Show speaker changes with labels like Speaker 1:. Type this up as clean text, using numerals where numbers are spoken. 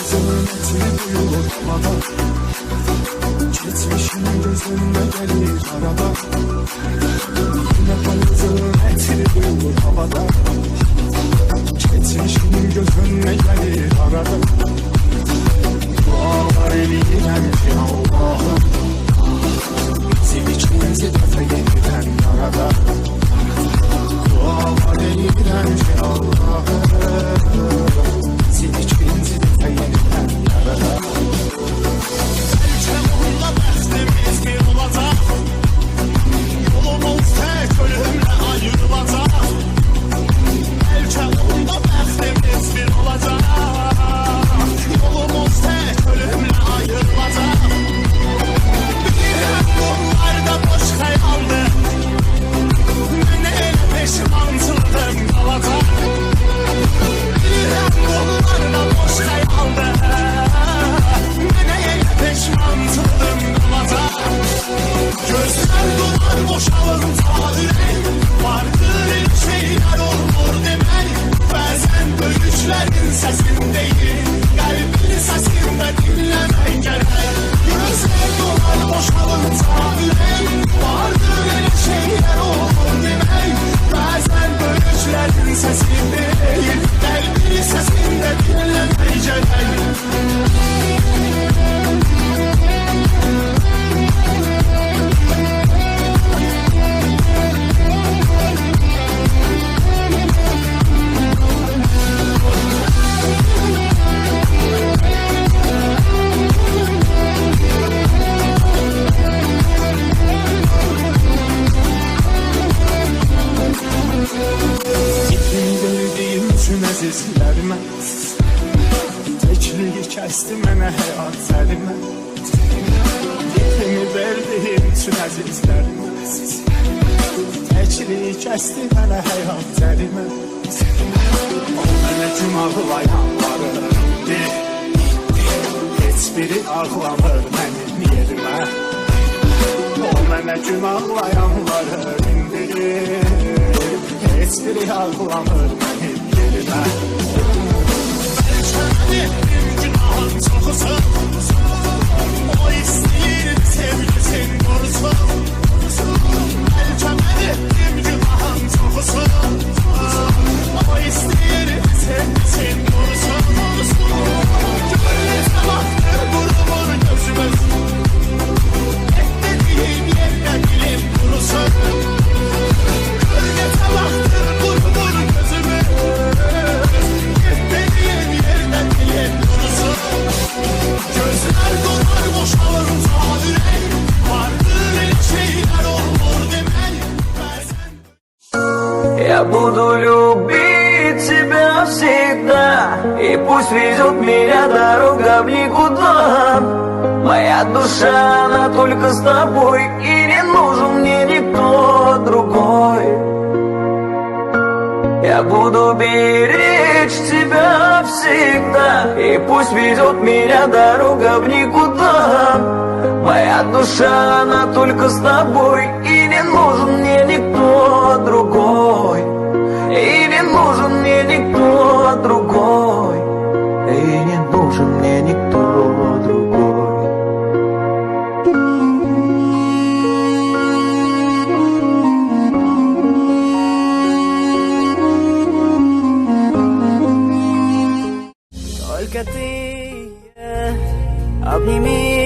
Speaker 1: zülmeti duyulur havada. Geçmişin gözüme gelir arada. Yine aynı zülmeti duyulur havada. Geçmişin gözüme gelir arada. Dualar eleyirəm ki Allah'ım, zil içimizi dəfə yeniden arada. Dualar eləyirəm ki Allah'ım, zil içimizi dəfə yeniden arada. Bəlkə onunla bəxtimiz bir olacaq, yolumuz tək ölümlə ayrılacaq. Bəlkə onunla bəxtimiz bir olacaq, yolumuz tək ölümlə ayrılacaq. Bilirəm bunlarda boş xəyaldır, mən elə peşmansızdım qalacaq. Bilirəm bunlarda boş xəyaldır, mən elə peşmansızdım qalacaq. Gözlər dolar boşalınca ürək, vardır elə şeylər olur demək. Bəzən böyüklərin səsindeyim, qəlbin səsində dinləmək gərək. Gözlər dolar boşalınca ürək, vardır elə şeylər olur demək. Bəzən böyüklərin səsindeyim, qəlbin səsində dinləmək gərək. Əzizlərimə təkliyi kəsdi mənə həyat sərimə. Yetimi verdiyim üçün əzizlərimə təkliyi kəsdi mənə həyat sərimə. O mənə gün ağlayanları heç biri ağlamır mənim yerimə. O mənə gün ağlayanları heç biri ağlamır mənim yerimə. Bəlkə mənim günahım çoxusun, o istəyir sevgisin qorusun. Bəlkə mənim günahım çoxusun, o istəyir sevgisin qorusun. Gönlüzə baxdır qurumur gözümüz, etdiyim yerdə dilim qurusun. Gönlüzə baxdır qurumur gözümüz, etdiyim yerdə dilim qurusun. Gözlər dolar boşalınca ürək, vardır elə şeylər olur demək.
Speaker 2: Я буду любить тебя всегда, и пусть везет меня дорога в никуда. Моя душа, она только с тобой, и не нужен мне никто другой. Я буду беречь тебя всегда, и пусть везет меня дорога в никуда. Моя душа, она только с тобой, и не нужен мне никто другой. И не нужен мне никто другой. И не нужен мне никто другой.
Speaker 3: Только ты обними